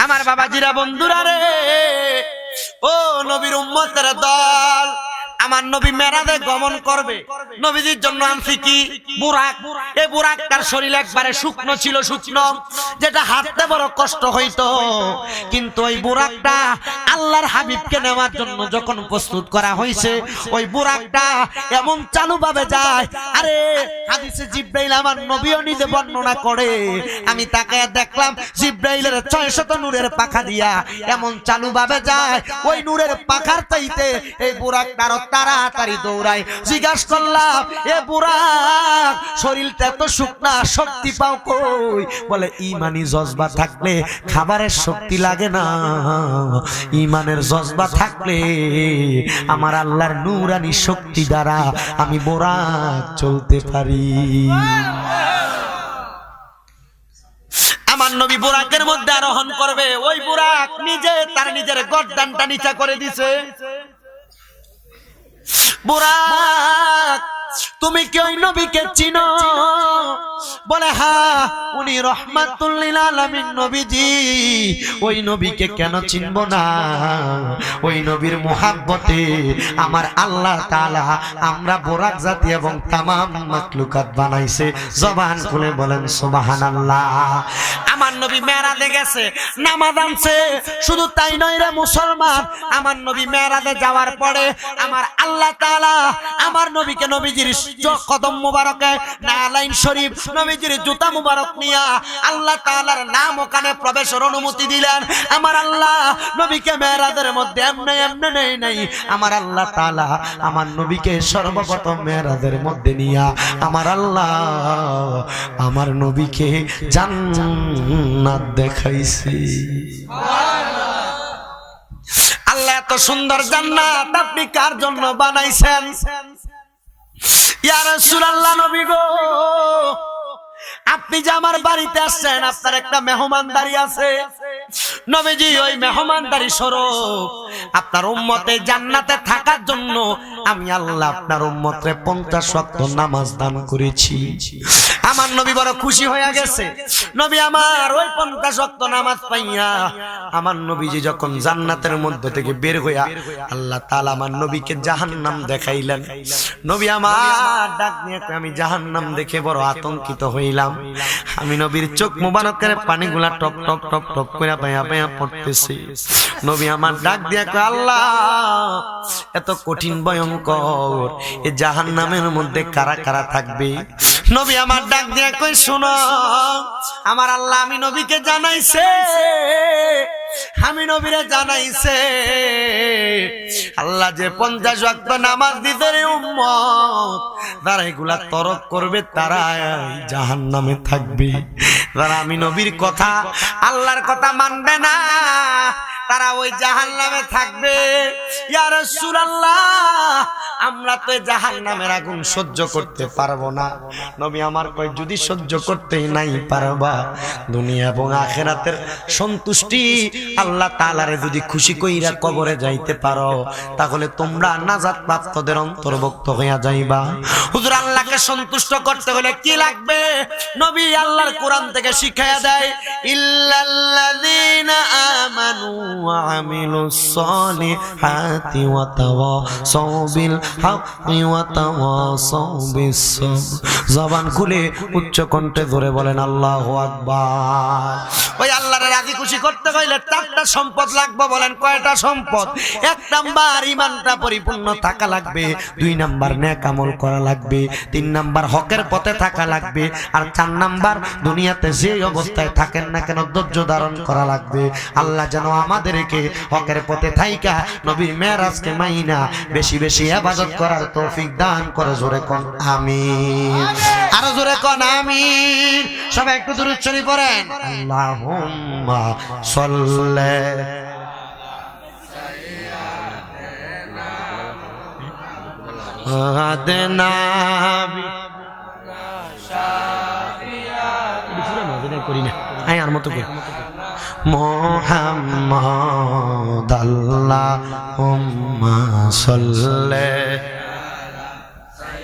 আমার বাবাজিরা বন্ধুরা রে, ও নবীর উম্মতের দল, আমার নবী মেরাজে গমন করবে। নবীজির জন্য আনছি কি বুরাক। এই বুরাকটার শরীর একবারে শুকনো ছিল, শুকনো, যেটা হাঁটতে বড় কষ্ট হইতো। কিন্তু ওই বুরাকটা আল্লাহর হাবিবকে নেওয়ার জন্য যখন প্রস্তুত করা হয়েছে, ওই বুরাকটা এমন চালু ভাবে যায়। আরে হাদিসে জিবরাইল আমার নবীও নিজে বর্ণনা করে, আমি তাকে দেখলাম জিবরাইলের 600 নূরের পাখা দিয়া এমন চালু ভাবে যায়, ওই নূরের পাখার চাইতে এই বুরাকটার তাড়াতাড়ি দৌড়ায়। জিজ্ঞাসা করলাম, এ বুরাক শরীরটা এত শুকনা, শক্তি পাও কই? বলে ইমানি জজবা থাকলে খাবারের শক্তি লাগে না, ইমানের জজবা থাকলে আমার আল্লাহর নূরানি শক্তি দ্বারা আমি বুরাক চলতে পারি। আমার নবী বুরাকের মধ্যে আরোহণ করবে। ওই বুরাক নিজে তার নিজের গর্দানটা নিচা করে দিছে। বুরাক তুমি কি ওই নবীকে চিনো? বলে হ্যাঁ, উনি রহমাতুল লিল আলামিন নবীজি। ওই নবীকে কেন চিনব না? ওই নবীর মুহাব্বতে আমার আল্লাহ তাআলা আমরা বুরাক জাতি এবং তামাম মাখলুকাত বানাইছে। জবান খুলে বলেন সুবহানাল্লাহ। আমার নবী মেরাজে গেছে, নামাজ আনছে। শুধু তাই নয় রে মুসলমান, আমার নবী মেরাজে যাওয়ার পরে আমার আল্লাহ তাআলা আমার নবীকে নবীজির কদম মুবারকে নালাইন শরীফ, নবীজির জুতা মুবারক নিয়া আল্লাহ তাআলার নাম ওখানে প্রবেশের অনুমতি দিলেন। আমার আল্লাহ নবীকে মেরাজের মধ্যে এমনি এমনি নেই নাই। আমার আল্লাহ তাআলা আমার নবীকে সর্বপ্রথম মেরাজের মধ্যে নিয়া আমার আল্লাহ আমার নবীকে জান্নাত দেখাইছে। আল্লাহ এত সুন্দর জান্নাত আপনি কার জন্য বানাইছেন? ইয়া রাসূলুল্লাহ, নবী গো, আপনি যে আমার বাড়িতে আসছেন, আপনার একটা মেহমানদারি আছে। নবীজি ওই মেহমানদারি স্বরূপ আপনার উম্মতে জান্নাতে থাকার জন্য আমি আল্লাহ আপনার উম্মতরে 50 ওয়াক্ত নামাজ দান করেছি। আমার নবী বড় খুশি হয়ে গেছে। নবী আমার ওই 50 ওয়াক্ত নামাজ পাইয়া আমার নবীজি যখন জান্নাতের মধ্যে থেকে বের হইয়া আল্লাহ তাআলা আমার নবীকে জাহান্নাম দেখাইলেন। নবী আমার ডাক নিয়ে আমি জাহান্নাম দেখে বড় আতঙ্কিত হইলাম। আমি নবীর চোখ মুবারকের পানিগুলা টপ টপ টপ টপ করে পায়া পায়া পড়তেছি। নবী আমার ডাক দিয়া কয় আল্লাহ এত কঠিন ভয়ঙ্কর এই জাহান্নামের মধ্যে কারা কারা থাকবে? নবী আমার ডাক দিয়া কই শুনো আমার আল্লাহ আমি নবীকে জানাইছে, আমি নবীরে জানাইছে আল্লাহ যে 50 ওয়াক্ত নামাজ দিতে রে উম্মত যারা এগুলা তরক করবে তারা জাহান্নামে থাকবে। যারা আমি নবীর কথা আল্লাহর কথা মানবে না তারা ওই জাহান্নামে থাকবে। ইয়া রাসূলুল্লাহ আমরা তো জাহান্নামের আগুন সহ্য করতে পারবো না। নবী আমার কই যদি সহ্য করতেই নাই পারবা দুনিয়া এবং আখিরাতের সন্তুষ্টি আল্লাহ তাআলারে যদি খুশি কইরা কবরে যাইতে পারো তাহলে তোমরা নাজাত প্রাপ্তদের অন্তর্ভুক্ত হইয়া যাইবা। হুজুর আল্লাহকে সন্তুষ্ট করতে হলে কি লাগবে? নবী আল্লাহর কোরআন থেকে শিখায়া দেয় ইল্লাল্লাযীনা আমানু ওয়া আমিলুস সলিহাতি ওয়া তাওয়াসাউ বিল হাক্কি ওয়া তাওয়াসাউ বিস সাবর। জবান খুলে উচ্চ কণ্ঠে ধরে বলেন আল্লাহু আকবার। ওই আল্লাহর রাজি খুশি করতে হইলে 4টা সম্পদ লাগবে। বলেন কয়টা সম্পদ? 1 নাম্বার ঈমানটা পরিপূর্ণ থাকা লাগবে, 2 নাম্বার নেক আমল করা লাগবে, 3 নাম্বার হকের পথে থাকা লাগবে, আর 4 নাম্বার দুনিয়াতে যে অবস্থায় থাকেন না কেন ধৈর্য ধারণ করা লাগবে। আল্লাহ যেন আমাদেরকে হকের পথে থাইকা নবীর মেরাজকে মাইনা বেশি বেশি ইবাদত করার তৌফিক দান করে। জোরে কোন আমিন, আরো জোরে কোন আমিন। সবাই একটু দুরূদ শরীফ পড়েন আল্লাহুম্মা সাল্লি আদেনা করি না আর মতো করি মুহাম্মদ আল্লাহুম্মা সাল্লি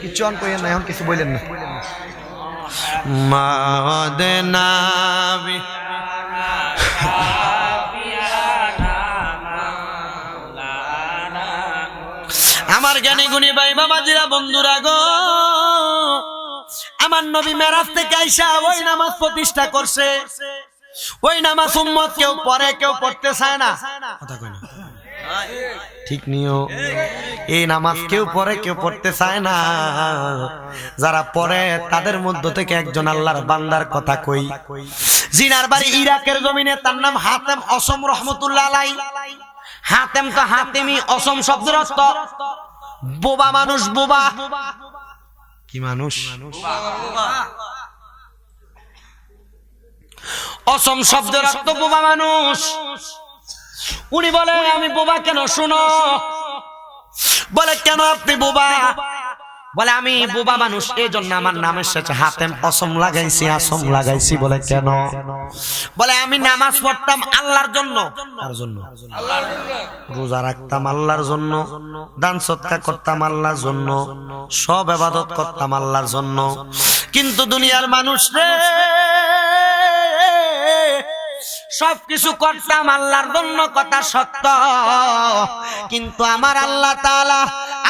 কিছু অন কইেন না, এখন কিছু বলেন না মাদেনা আমার জ্ঞানী গুণী ভাই বাবাজিরা বন্ধুরা গো, আমার নবী মেরাজ থেকে আইসা ওই নামাজ প্রতিষ্ঠা করছে। ওই নামাজ উম্মত কেউ পড়ে কেউ পড়তে চায় না, কথা কই না ঠিক নিও। এই নামাজ কেউ পড়ে কেউ পড়তে চায় না। যারা পড়ে তাদের মধ্য থেকে একজন আল্লাহর বান্দার কথা কই, জিনার বাড়ি ইরাকের জমিনে, তার নাম হাতেম অসম রহমতুল্লাহ আলাইহি। হাতেম তো হাতেমি, অসম শব্দের অর্থ বোবা মানুষ। বোবা কি মানুষ? অসম শব্দের অর্থ বোবা মানুষ। উনি বলে আমি বোবা কেন? শুনো। বলে কেন আপনি বোবা? বলে আমি বোবা মানুষ এই জন্য আমার নামের সাথে হাতেম অসম লাগাইছি, আসম লাগাইছি। বলে কেন? বলে আমি নামাজ পড়তাম আল্লাহর জন্য, রোজা রাখতাম আল্লাহর জন্য, দান সদকা করতাম আল্লাহর জন্য, সব ইবাদত করতাম আল্লাহর জন্য। কিন্তু দুনিয়ার মানুষ রে সবকিছু করতাম আল্লাহর জন্য, কথা সত্য। কিন্তু আমার আল্লাহ তাআলা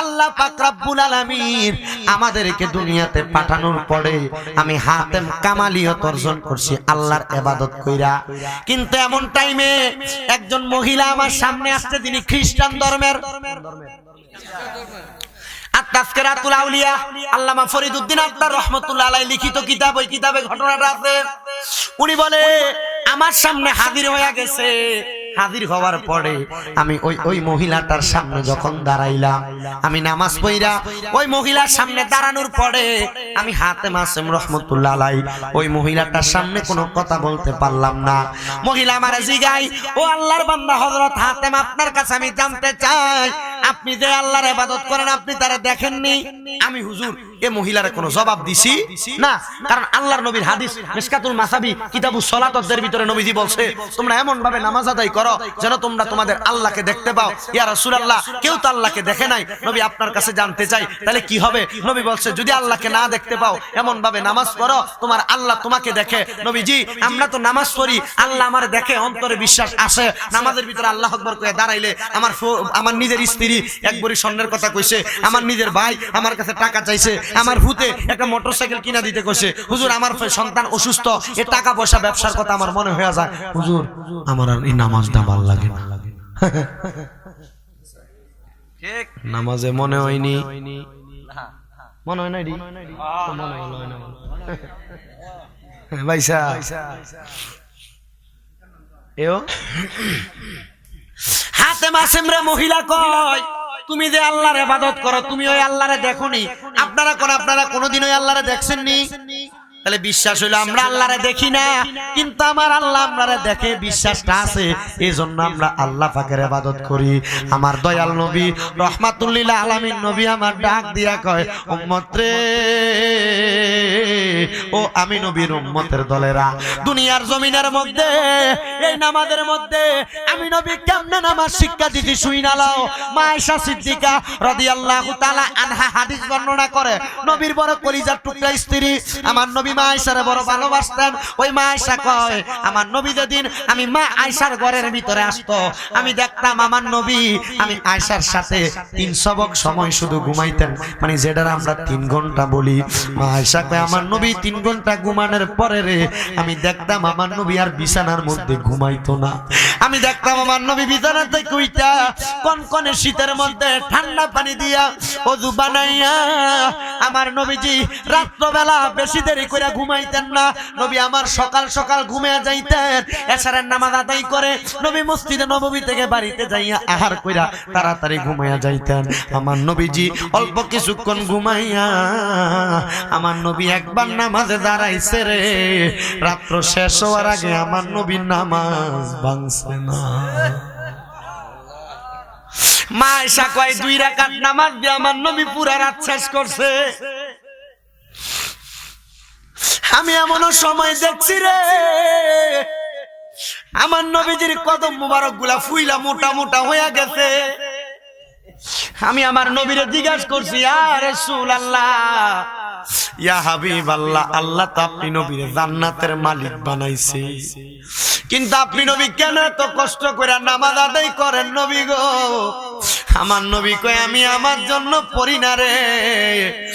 আল্লাহ পাক রব্বুল আলামিন আমাদেরকে দুনিয়াতে পাঠানোর পরে আমি হাতেম কামালিয়ত অর্জন করছি আল্লাহর ইবাদত কইরা। কিন্তু এমন টাইমে একজন মহিলা আমার সামনে আসছে, তিনি খ্রিস্টান ধর্মের। আত-তাযকিরাতুল আউলিয়া আল্লামা ফরিদউদ্দিন আত্তার রাহমাতুল্লাহ আলাইহি লিখিত কিতাব, ওই কিতাবে ঘটনাটা আছে। উনি বলে আমার সামনে হাজির হয়ে গেছে। হাজির হওয়ার পরে আমি ওই মহিলাটার সামনে যখন দাঁড়াইলাম, আমি নামাজ পড়া ওই মহিলার সামনে দাঁড়ানোর পরে আমি হাতেম আসেম রহমতুল্লাহ আলাইহি ওই মহিলাটার সামনে কোনো কথা বলতে পারলাম না। মহিলা আমারে জিগাই, ও আল্লাহর বান্দা হযরত হাতেম, আপনার কাছে আমি জানতে চাই আপনি যে আল্লাহর ইবাদত করেন আপনি তারে দেখেননি? আমি হুজুর এ মহিলার কোনো জবাব দিছি না, কারণ আল্লাহর নবীর হাদিস মিশকাতুল মাসাবি কিতাবুস সালাতের ভিতরে নবীজি বলছে তোমরা এমন ভাবে নামাজ আদায় করো যেন তোমরা তোমাদের আল্লাহকে দেখতে পাও। ইয়া রাসূলুল্লাহ, কেউ তো আল্লাহকে দেখে নাই, নবী আপনার কাছে জানতে চাই তাহলে কি হবে? নবী বলছে যদি আল্লাহকে না দেখতে পাও এমন ভাবে নামাজ পড়ো তোমার আল্লাহ তোমাকে দেখে। নবীজি আমরা তো নামাজ পড়ি, আল্লাহ আমার দেখে, অন্তরে বিশ্বাস আসে। নামাজের ভিতরে আল্লাহু আকবার কয়ে দাঁড়াইলে আমার নিজের স্ত্রী এক বড়ি স্বর্ণের কথা কইছে, আমার নিজের ভাই আমার কাছে টাকা চাইছে, আমার ভূতে একটা মোটরসাইকেল কিনা দিতে কইছে, হুজুর আমার সন্তান অসুস্থ, এ টাকা পয়সা ব্যবসার কথা আমার মনে হয়ে যায়, হুজুর আমার আর এই নামাজটা ভালো লাগে না। ঠিক নামাজে মনে হয়নি, মনে হয় না রে, মনে হয় না ভাইসা এও হাতে মাসিমরা মহিলা কয় তুমি যে আল্লাহর ইবাদত করো তুমি ওই আল্লাহরে দেখোনি? আপনারা কোনোদিন ওই আল্লাহরে দেখছেননি? তাহলে বিশ্বাস হইলো আমরা আল্লাহরে দেখি না, কিন্তু আমার আল্লাহ আমরারে দেখে, বিশ্বাসটা আছে, এজন্য আমরা আল্লাহ পাকের ইবাদত করি। আমার দয়াল নবী রাহমাতুল লিল আলামিন নবী আমার ডাক দিয়া কয় উম্মত রে, ও আমি নবীর উম্মতের দলেরা, দুনিয়ার জমিনের মধ্যে এই নামাজের মধ্যে আমি নবী কেমনে নামাজ শিক্ষা দিতে শুইনা লাও। মা আয়েশা সিদ্দিকা রাদিয়াল্লাহু তাআলা আনহা হাদিস বর্ণনা করে নবীর বড় কলিজার টুকরা স্ত্রী আমার নবী মা আয়েশারে বড় ভালোবাসতেন। ওই মা আয়েশা কয় আমার নবী যেদিন আমি মা আয়েশার ঘরের ভিতরে আসতো আমি দেখতাম আমার নবী আমি আয়েশার সাথে 3 সবক সময় শুধু ঘুমাইতেন, মানে যেটা আমরা 3 ঘন্টা বলি। মা আয়েশা কয় আমার নবী 3 ঘন্টা ঘুমানোর পরে রে আমি দেখতাম আমার নবী আর বিছানার মধ্যে ঘুমাইতো না। আমি দেখতাম আমার নবী বিছানাতে কইতা কনকনে শীতের মধ্যে ঠান্ডা পানি দিয়া ওযু বানাইয়া আমার নবীজি রাত্রবেলা বেশি দেরি করে ঘুমাইতেন না। নবী আমার সকাল সকাল ঘুমিয়ে যাইতেন, এশারের নামাজ আদায় করে নবী মসজিদে নববী থেকে বাড়িতে যাইয়া আহার কইরা তাড়াতাড়ি ঘুমাইয়া যাইতেন। আমার নবীজি অল্প কিছুক্ষণ ঘুমাইয়া আমার নবী একবার নামাজে দাঁড়াইছে রে, রাত্র শেষ হওয়ার আগে আমার নবীর নামাজ ভাঙছে না। মা আয়েশা কয় 2 রাকাত নামাজ দিয়ে আমার নবী পুরা রাত শেষ করছে। আমি এমনও সময় দেখছি রে আমার নবীজির কদম মুবারক গুলা ফুইলা মোটা মোটা হয়ে গেছে। আমি আমার নবীরে জিজ্ঞাসা করছি ইয়া রাসূলুল্লাহ ইয়া হাবিবাল্লাহ, আল্লাহ তো আপনি নবীরে জান্নাতের মালিক বানাইছে, কিন্তু আপনি নবী কেন এত কষ্ট করে নামাজ আদায় করেন নবী গো? আমার নবী কয় আমি আমার জন্য পড়ি না রে,